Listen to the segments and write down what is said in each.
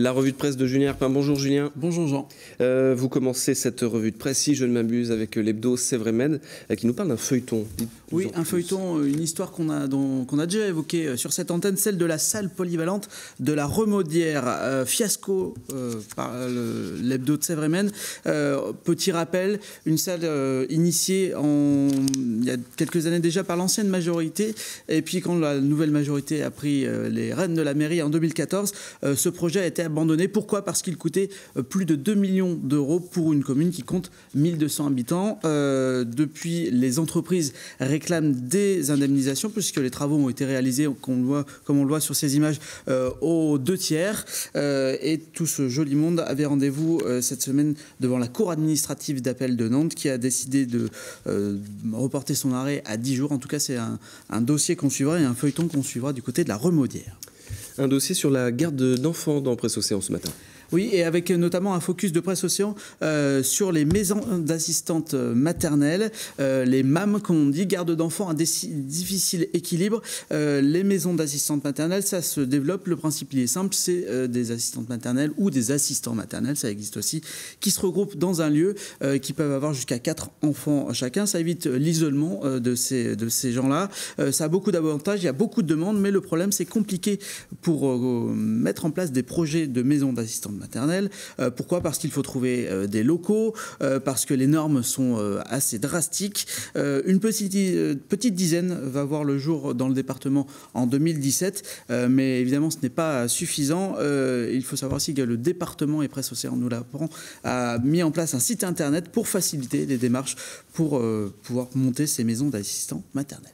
La revue de presse de Julien Herpin. Bonjour Julien. Bonjour Jean. Vous commencez cette revue de presse, si je ne m'abuse, avec l'hebdo C'est vrai Med, qui nous parle d'un feuilleton. Oui, un feuilleton, une histoire qu'on a déjà évoquée sur cette antenne, celle de la salle polyvalente de la Remaudière. Fiasco par l'hebdo de C'est vrai Med. Petit rappel, une salle initiée il y a quelques années déjà par l'ancienne majorité, et puis quand la nouvelle majorité a pris les rênes de la mairie en 2014, ce projet a été abandonné. Pourquoi ? Parce qu'il coûtait plus de 2 millions d'euros pour une commune qui compte 1200 habitants. Depuis, les entreprises réclament des indemnisations puisque les travaux ont été réalisés, comme on le voit sur ces images, aux 2/3. Et tout ce joli monde avait rendez-vous cette semaine devant la cour administrative d'appel de Nantes qui a décidé de reporter son arrêt à 10 jours. En tout cas, c'est un dossier qu'on suivra et un feuilleton qu'on suivra du côté de la Remaudière. Un dossier sur la garde d'enfants dans Presse Océan ce matin. Oui, et avec notamment un focus de Presse Océan sur les maisons d'assistantes maternelles, les MAM, comme on dit, garde d'enfants à difficile équilibre. Les maisons d'assistantes maternelles, ça se développe. Le principe, il est simple, c'est des assistantes maternelles ou des assistants maternels, ça existe aussi, qui se regroupent dans un lieu, qui peuvent avoir jusqu'à 4 enfants chacun. Ça évite l'isolement de ces gens-là. Ça a beaucoup d'avantages, il y a beaucoup de demandes, mais le problème, c'est compliqué pour mettre en place des projets de maisons d'assistantes maternelle. Pourquoi ? Parce qu'il faut trouver des locaux, parce que les normes sont assez drastiques. Une petite dizaine va voir le jour dans le département en 2017, mais évidemment ce n'est pas suffisant. Il faut savoir aussi que le département, et Presse Océan nous l'apprend, a mis en place un site internet pour faciliter les démarches pour pouvoir monter ces maisons d'assistants maternels.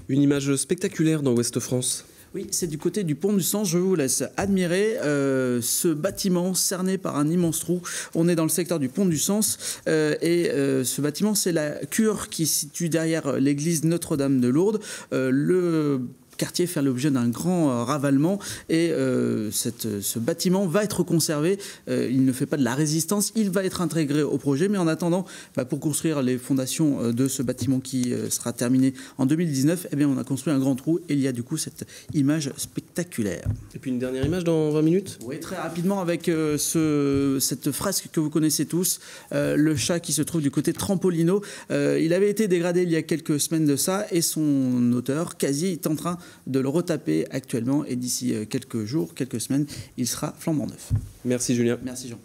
Une image spectaculaire dans Ouest France. Oui, c'est du côté du pont du Sens. Je vous laisse admirer ce bâtiment cerné par un immense trou. On est dans le secteur du pont du Sens et ce bâtiment, c'est la cure qui se situe derrière l'église Notre-Dame de Lourdes. Le quartier fait l'objet d'un grand ravalement et ce bâtiment va être conservé. Il ne fait pas de la résistance, il va être intégré au projet, mais en attendant, pour construire les fondations de ce bâtiment qui sera terminé en 2019, eh bien, on a construit un grand trou et il y a du coup cette image spectaculaire. Et puis une dernière image dans 20 minutes ? Oui, très rapidement avec cette fresque que vous connaissez tous, le chat qui se trouve du côté de Trampolino. Il avait été dégradé il y a quelques semaines de ça et son auteur, Casier, est en train de le retaper actuellement et d'ici quelques jours, quelques semaines, il sera flambant neuf. Merci Julien. Merci Jean.